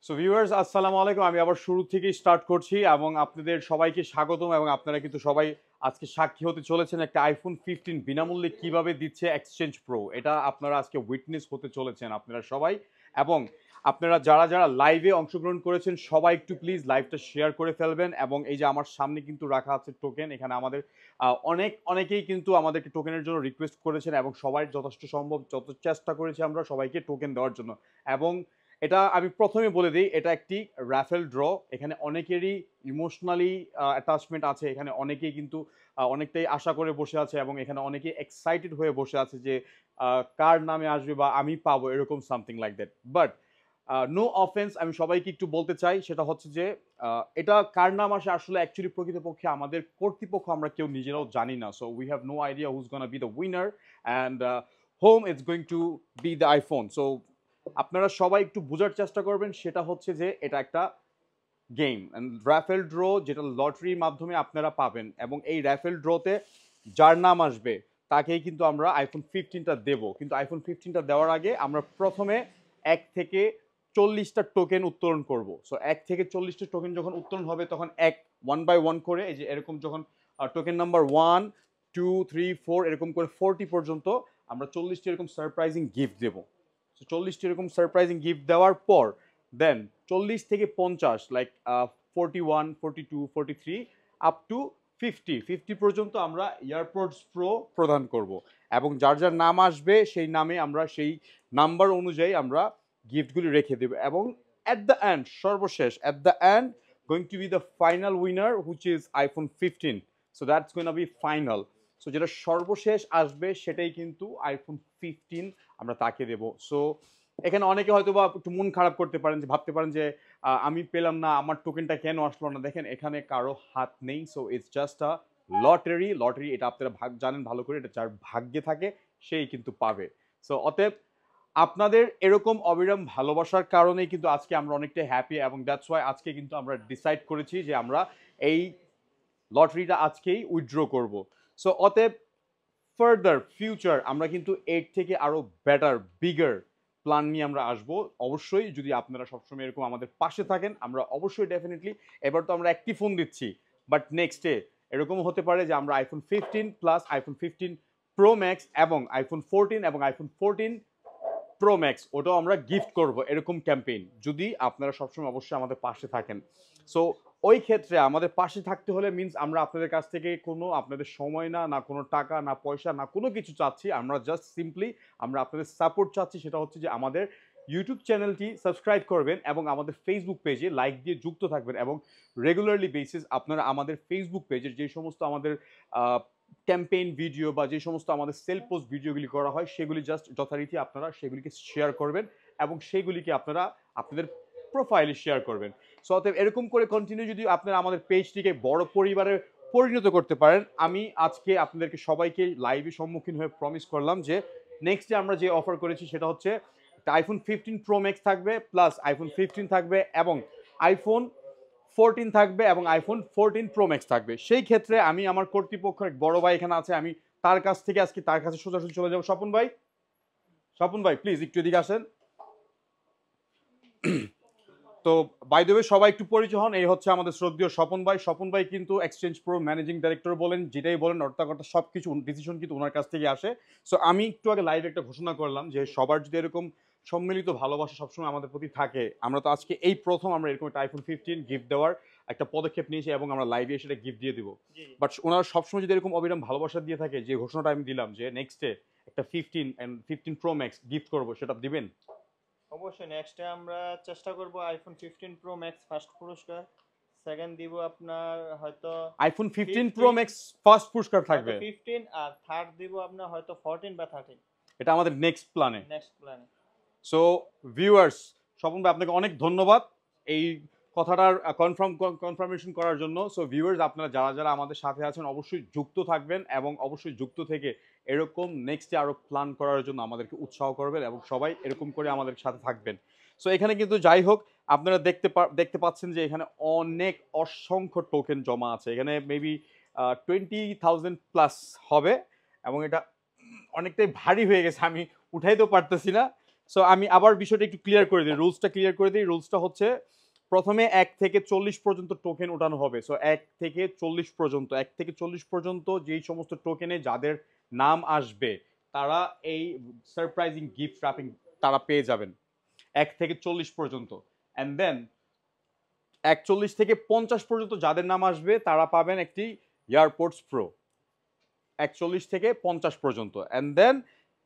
So viewers আসসালামু আলাইকুম। আমি আবার শুরু থেকেই স্টার্ট করছি এবং আপনাদের সবাইকে স্বাগতম এবং আপনারা কিন্তু সবাই আজকে সাক্ষী হতে চলেছেন একটা আইফোন 15 বিনামূল্যে কিভাবে দিচ্ছে এক্সচেঞ্জ প্রো। এটা আপনারা আজকে উইটনেস হতে চলেছেন আপনারা সবাই। এবং আপনারা যারা যারা লাইভে অংশগ্রহণ করেছেন সবাই একটু প্লিজ লাইভটা শেয়ার করে ফেলবেন। এবং এই যে আমার সামনে কিন্তু রাখা আছে টোকেন, এখানে আমাদের অনেকেই কিন্তু আমাদেরকে টোকেনের জন্য রিকোয়েস্ট করেছেন এবং সবাই যথেষ্ট সম্ভব যত চেষ্টা করেছি আমরা সবাইকে টোকেন দেওয়ার জন্য। এবং এটা আমি প্রথমে বলে দিই, এটা একটি র্যাফেল ড্র। এখানে অনেকেরই ইমোশনালি অ্যাটাচমেন্ট আছে, এখানে অনেকেই কিন্তু অনেকটাই আশা করে বসে আছে এবং এখানে অনেকেই এক্সাইটেড হয়ে বসে আছে যে কার নামে আসবে বা আমি পাবো এরকম something like that. But no offence, আমি সবাইকে একটু বলতে চাই, সেটা হচ্ছে যে এটা কার নাম আসে আসলে অ্যাকচুয়ালি প্রকৃতপক্ষে আমাদের কর্তৃপক্ষ আমরা কেউ নিজেরাও জানি না। So we have no idea who's gonna be the winner and home it's going to be the iPhone. সো আপনারা সবাই একটু বোঝার চেষ্টা করবেন, সেটা হচ্ছে যে এটা একটা গেম র্যাফেল ড্র, যেটা লটারির মাধ্যমে আপনারা পাবেন এবং এই র্যাফেল ড্রতে যার নাম আসবে তাকেই কিন্তু আমরা আইফোন 15টা দেব। কিন্তু আইফোন 15টা দেওয়ার আগে আমরা প্রথমে 1 থেকে 40টা টোকেন উত্তোলন করব। সো 1 থেকে 40টা টোকেন যখন উত্তোলন হবে তখন ওয়ান বাই ওয়ান করে, এই যে এরকম যখন টোকেন নাম্বার 1 2 3 4 এরকম করে 40 পর্যন্ত আমরা 40টি এরকম সারপ্রাইজিং গিফট দেবো। 40টি এরকম সারপ্রাইজিং গিফট দেওয়ার পর দেন 40 থেকে 50 লাইক 41 42 43 আপ টু 50 পর্যন্ত আমরা এয়ারপোর্টস প্রো প্রদান করব এবং যার যার নাম আসবে সেই নামে আমরা সেই নাম্বার অনুযায়ী আমরা গিফটগুলি রেখে দেব। এবং অ্যাট দ্য এন্ড, সর্বশেষ at the end going to be the final winner which is iPhone 15। So that's going be final. So যেটা সর্বশেষ আসবে সেটাই কিন্তু আইফোন 15 আমরা তাকে দেব। সো এখানে অনেকে হয়তো বা একটু মন খারাপ করতে পারেন, যে ভাবতে পারেন যে আমি পেলাম না, আমার টোকেনটা কেন আসলো না। দেখেন এখানে কারো হাত নেই। So it's just a lottery. এটা আপনারা জানেন ভালো করে, এটা যার ভাগ্যে থাকে সেই কিন্তু পাবে। সো অতএব আপনাদের এরকম অবিরাম ভালোবাসার কারণেই কিন্তু আজকে আমরা অনেকটা হ্যাপি এবং দ্যাটস ওয়াই আজকে কিন্তু আমরা ডিসাইড করেছি যে আমরা এই লটারিটা আজকেই উইথড্র করব। সো অতএব ফার্দার ফিউচার আমরা কিন্তু এর থেকে আরো বেটার বিগার প্ল্যান নিয়ে আমরা আসবো। অবশ্যই যদি আপনারা সবসময় এরকম আমাদের পাশে থাকেন, আমরা অবশ্যই ডেফিনেটলি, এবার তো আমরা একটি ফোন দিচ্ছি, বাট নেক্সটে এরকম হতে পারে যে আমরা iPhone 15 plus iPhone 15 pro max এবং আইফোন 14 এবং আইফোন 14 প্রো ম্যাক্স ওটাও আমরা গিফট করব, এরকম ক্যাম্পেইন যদি আপনারা সবসময় অবশ্যই আমাদের পাশে থাকেন। সো ওই ক্ষেত্রে আমাদের পাশে থাকতে হলে মিনস আমরা আপনাদের কাছ থেকে কোনো আপনাদের সময় না কোনো টাকা না পয়সা না কোনো কিছু চাচ্ছি, আমরা জাস্ট সিম্পলি আমরা আপনাদের সাপোর্ট চাচ্ছি। সেটা হচ্ছে যে আমাদের ইউটিউব চ্যানেলটি সাবস্ক্রাইব করবেন এবং আমাদের ফেসবুক পেজে লাইক দিয়ে যুক্ত থাকবেন এবং রেগুলারলি বেসিস আপনারা আমাদের ফেসবুক পেজের যে সমস্ত আমাদের ক্যাম্পেইন ভিডিও বা যে সমস্ত আমাদের সেল পোস্ট ভিডিওগুলি করা হয় সেগুলি জাস্ট যথারীতি আপনারা সেগুলিকে শেয়ার করবেন এবং সেগুলিকে আপনারা আপনাদের প্রোফাইলে শেয়ার করবেন। সো অতএব এরকম করে কন্টিনিউ যদি আপনারা আমাদের পেজটিকে বড় পরিবারে পরিণত করতে পারেন, আমি আজকে আপনাদেরকে সবাইকে লাইভে সম্মুখীন হয়ে প্রমিস করলাম যে নেক্সট ডে আমরা যে অফার করেছি সেটা হচ্ছে আইফোন 15 প্রো ম্যাক্স থাকবে, প্লাস আইফোন 15 থাকবে এবং আইফোন 14 থাকবে এবং আইফোন 14 প্রো ম্যাক্স থাকবে। সেই ক্ষেত্রে আমি আমার কর্তৃপক্ষের এক বড় ভাই এখানে আছে, আমি তার কাছ থেকে আজকে তার কাছে সোজাসুজি চলে যাবো। স্বপন ভাই প্লিজ একটু এদিকে আসেন। তো বাই দ্য ওয়ে সবাই একটু পরিচয় হন, এই হচ্ছে আমাদের শ্রদ্ধেয় স্বপন ভাই কিন্তু এক্সচেঞ্জ প্রো ম্যানেজিং ডাইরেক্টর বলেন, যেটাই বলেন অর্থাৎ সব কিছু ডিসিশন কিন্তু ওনার কাছ থেকে আসে। সো আমি একটু আগে লাইভে একটা ঘোষণা করলাম যে সবার যদি এরকম সম্মিলিত ভালোবাসা সবসময় আমাদের প্রতি থাকে, আমরা তো আজকে এই প্রথম আমরা এরকম একটা আইফোন 15 গিফট দেওয়ার একটা পদক্ষেপ নিয়েছি এবং আমরা লাইভে সেটা গিফট দিয়ে দিব। বাট ওনারা সবসময় যদি এরকম অবিরাম ভালোবাসা দিয়ে থাকে, যে ঘোষণাটা আমি দিলাম যে নেক্সটে একটা 15 প্রো ম্যাক্স গিফট করবো, সেটা দিবেন? অবশ্যই নেক্সটে আমরা চেষ্টা করব আইফোন 15 প্রো ম্যাক্স ফার্স্ট পুরস্কার, সেকেন্ড দিব আপনার হয়তো আইফোন 15 প্রো ম্যাক্স ফার্স্ট পুরস্কার থাকবে 15, আর থার্ড দিব আপনার হয়তো 14 বা 13। এটা আমাদের নেক্সট প্ল্যানে। প্ল্যানে। সো ভিউয়ার্স, স্বপন ভাই আপনাকে অনেক ধন্যবাদ এই কথাটার কনফার্মেশন করার জন্য। সো ভিউয়ার্স, আপনারা যারা যারা আমাদের সাথে আছেন অবশ্যই যুক্ত থাকবেন এবং অবশ্যই যুক্ত থেকে এরকম নেক্সটে আরও প্ল্যান করার জন্য আমাদেরকে উৎসাহ করবেন এবং সবাই এরকম করে আমাদের সাথে থাকবেন। সো এখানে কিন্তু যাই হোক, আপনারা দেখতে পাচ্ছেন যে এখানে অনেক অসংখ্য টোকেন জমা আছে, এখানে মেবি 20,000 প্লাস হবে এবং এটা অনেকটাই ভারী হয়ে গেছে, আমি উঠাইতেও পারতেছি না। সো আমি আবার বিষয়টা একটু ক্লিয়ার করে দিই, রুলসটা ক্লিয়ার করে দিই। রুলসটা হচ্ছে প্রথমে 1 থেকে 40 পর্যন্ত টোকেন ওঠানো হবে। সো 1 থেকে 40 পর্যন্ত, 1 থেকে 40 পর্যন্ত যেই সমস্ত টোকেনে যাদের নাম আসবে তারা এই সারপ্রাইজিং গিফট র্যাপিং তারা পেয়ে যাবেন 1 থেকে 40 পর্যন্ত। অ্যান্ড দেন 41 থেকে 50 পর্যন্ত যাদের নাম আসবে তারা পাবেন একটি এয়ারপোর্টস প্রো 41 থেকে 50 পর্যন্ত। অ্যান্ড দেন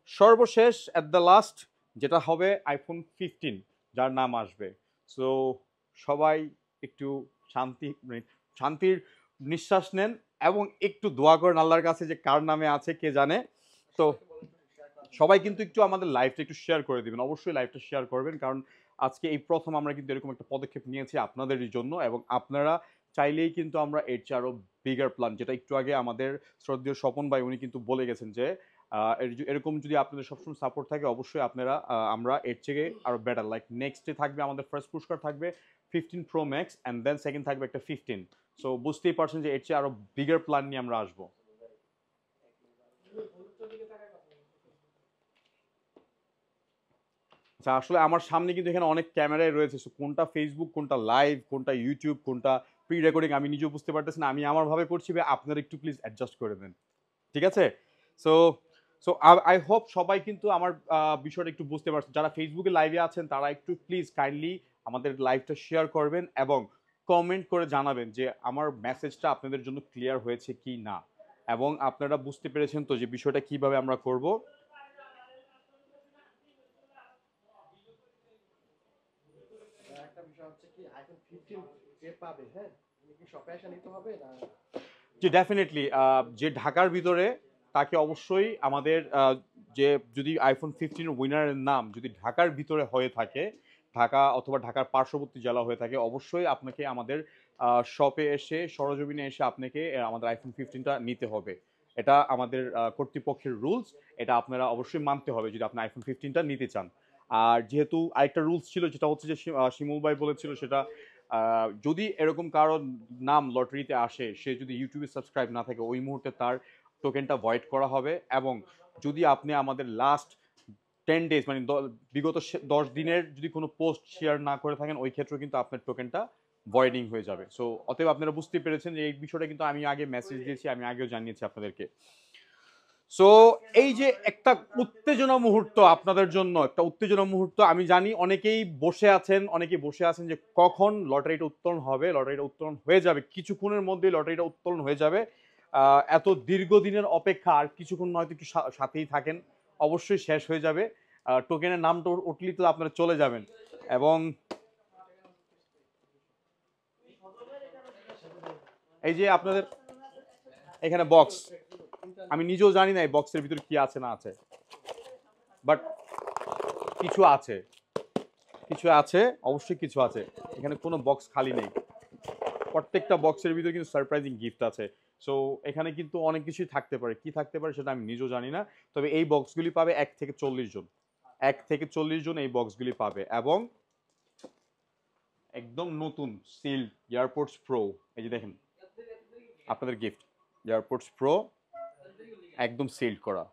সর্বশেষ অ্যাট দ্য লাস্ট যেটা হবে আইফোন 15 যার নাম আসবে। সো সবাই একটু শান্তির নিঃশ্বাস নেন এবং একটু দোয়া করেন আল্লাহর কাছে যে কার নামে আছে কে জানে। তো সবাই কিন্তু একটু আমাদের লাইভটা একটু শেয়ার করে দিবেন, অবশ্যই লাইভটা শেয়ার করবেন, কারণ আজকে এই প্রথম আমরা কিন্তু এরকম একটা পদক্ষেপ নিয়েছি আপনাদেরই জন্য, এবং আপনারা চাইলেই কিন্তু আমরা এর চেয়ে আরো বিগার প্ল্যান, যেটা একটু আগে আমাদের শ্রদ্ধেয় স্বপন ভাই উনি কিন্তু বলে গেছেন যে এরকম যদি আপনাদের সবসময় সাপোর্ট থাকে অবশ্যই আপনারা আমরা এর থেকে আরো বেটার, লাইক নেক্সটে থাকবে আমাদের ফার্স্ট পুরস্কার থাকবে 15 pro max and then second থাকবে একটা 15। সো বুঝতেই পারছেন যে এর চেয়ে আরো বিগার প্ল্যান নিয়ে আমরা আসবো। আচ্ছা, আসলে আমার সামনে কিন্তু এখানে অনেক ক্যামেরায় রয়েছে, সো কোনটা ফেসবুক, কোনটা লাইভ, কোনটা ইউটিউব, কোনটা প্রি রেকর্ডিং আমি নিজেও বুঝতে পারতেছি না। আমি আমার ভাবে করছি, আপনারা একটু প্লিজ অ্যাডজাস্ট করে দেন, ঠিক আছে? সো সো আই হোপ সবাই কিন্তু আমার বিষয়টা একটু বুঝতে পারছেন। যারা ফেসবুকে লাইভে আছেন তারা একটু প্লিজ কাইন্ডলি আমাদের লাইভটা শেয়ার করবেন এবং কমেন্ট করে জানাবেন যে আমার মেসেজটা আপনাদের জন্য ক্লিয়ার হয়েছে কি না, এবং আপনারা বুঝতে পেরেছেন তো যে বিষয়টা কিভাবে আমরা করব। একটা বিষয় হচ্ছে কি আইফোন 15 কে পাবে, হ্যাঁ কি শপে এসে নিতে হবে না? জি ডেফিনেটলি, যে ঢাকার ভিতরে তাকে অবশ্যই আমাদের যে যদি আইফোন 15 উইনারের নাম যদি ঢাকার ভিতরে হয়ে থাকে, ঢাকা অথবা ঢাকার পার্শ্ববর্তী জেলা হয়ে থাকে, অবশ্যই আপনাকে আমাদের শপে এসে সরজমিনে এসে আপনাকে আমাদের আইফোন 15টা নিতে হবে। এটা আমাদের কর্তৃপক্ষের রুলস, এটা আপনারা অবশ্যই মানতে হবে যদি আপনি আইফোন 15টা নিতে চান। আর যেহেতু আরেকটা রুলস ছিল যেটা হচ্ছে যে শিমুল ভাই বলেছিল সেটা, যদি এরকম কারো নাম লটারিতে আসে, সে যদি ইউটিউবে সাবস্ক্রাইব না থাকে ওই মুহূর্তে তার টোকেনটা ভয়েড করা হবে, এবং যদি আপনি আমাদের লাস্ট 10 ডেজ মানে বিগত 10 দিনের যদি কোনো পোস্ট শেয়ার না করে থাকেন ওই ক্ষেত্রে কিন্তু আপনার টোকেনটা ভয়েডিং হয়ে যাবে। সো অতএব আপনারা বুঝতে পেরেছেন যে এই বিষয়টা কিন্তু আমি আগে মেসেজ দিয়েছি, আমি আগেও জানিয়েছি আপনাদেরকে। সো এই যে একটা উত্তেজনা মুহূর্ত আপনাদের জন্য, একটা উত্তেজনা মুহূর্ত, আমি জানি অনেকেই বসে আছেন যে কখন লটারিটা উত্তোলন হবে। লটারিটা উত্তোলন হয়ে যাবে কিছুক্ষণের মধ্যেই, লটারিটা উত্তোলন হয়ে যাবে। এত দীর্ঘদিনের অপেক্ষা আর কিছুক্ষণ হয়তো একটু সাথেই থাকেন, অবশ্যই শেষ হয়ে যাবে। টোকেনের নামটা উঠলেই তো আপনারা চলে যাবেন। এবং এই যে আপনাদের এখানে বক্স, আমি নিজেও জানি না এই বক্সের ভিতরে কি আছে না আছে, বাট কিছু আছে, কিছু আছে, অবশ্যই কিছু আছে। এখানে কোনো বক্স খালি নেই, প্রত্যেকটা বক্সের ভিতরে কিন্তু সারপ্রাইজিং গিফট আছে। সো এখানে কিন্তু অনেক কিছুই থাকতে পারে, কি থাকতে পারে সেটা আমি নিজেও জানি না। তবে এই বক্সগুলি পাবে 1 থেকে 40 জন, 1 থেকে 40 জন এই বক্সগুলি পাবে, এবং একদম নতুন সিল এয়ারপোর্টস প্রো, এই যে দেখেন আপনাদের গিফট এয়ারপোর্টস প্রো একদম সিল্ড করা।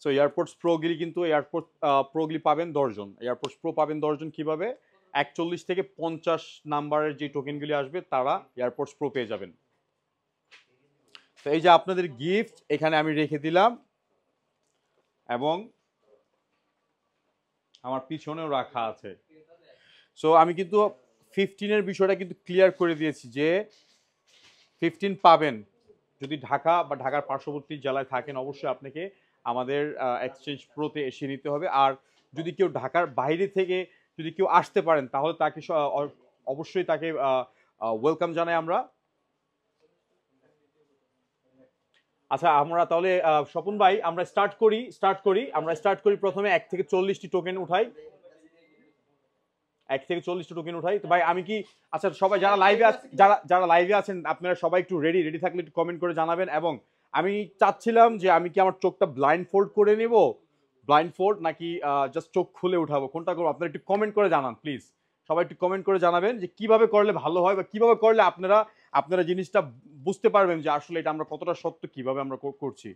সো এয়ারপোর্টস প্রোগুলি কিন্তু এয়ারপোর্ট প্রোগুলি পাবেন 10 জন, এয়ারপোর্টস প্রো পাবেন 10 জন। কিভাবে? 41 থেকে 50 নাম্বারের যে টোকেনগুলি আসবে তারা এয়ারপোর্টস প্রো পেয়ে যাবেন। তো এই যে আপনাদের গিফট এখানে আমি রেখে দিলাম, এবং আমার পিছনেও রাখা আছে। সো আমি কিন্তু 15 এর বিষয়টা কিন্তু ক্লিয়ার করে দিয়েছি যে 15 পাবেন যদি ঢাকা বা ঢাকার পার্শ্ববর্তী জেলায় থাকেন, অবশ্যই আপনাকে আমাদের এক্সচেঞ্জ প্রোতে এসে নিতে হবে। আর যদি কেউ ঢাকার বাইরে থেকে যদি কেউ আসতে পারেন তাহলে তাকে অবশ্যই তাকে ওয়েলকাম জানাই আমরা। আচ্ছা, আমরা তাহলে স্বপন ভাই আমরা স্টার্ট করি প্রথমে 1 থেকে 40টি টোকেন উঠাই, 1 থেকে 40টি টোকেন উঠাই। তো ভাই আমি কি, আচ্ছা সবাই যারা লাইভে যারা লাইভে আছেন আপনারা সবাই একটু রেডি থাকলে একটু কমেন্ট করে জানাবেন। এবং আমি চাচ্ছিলাম যে আমি কি আমার চোখটা ব্লাইন্ড ফোল্ড করে নেব, ব্লাইন্ড ফোল্ড, নাকি জাস্ট চোখ খুলে উঠাবো, কোনটা করবো? আপনারা একটু কমেন্ট করে জানান প্লিজ, সবাই একটু কমেন্ট করে জানাবেন যে কিভাবে করলে ভালো হয়, বা কিভাবে করলে আপনারা জিনিসটা বুঝতে পারবেন যে আসলে এটা আমরা কতটা সত্য, কিভাবে আমরা করছি।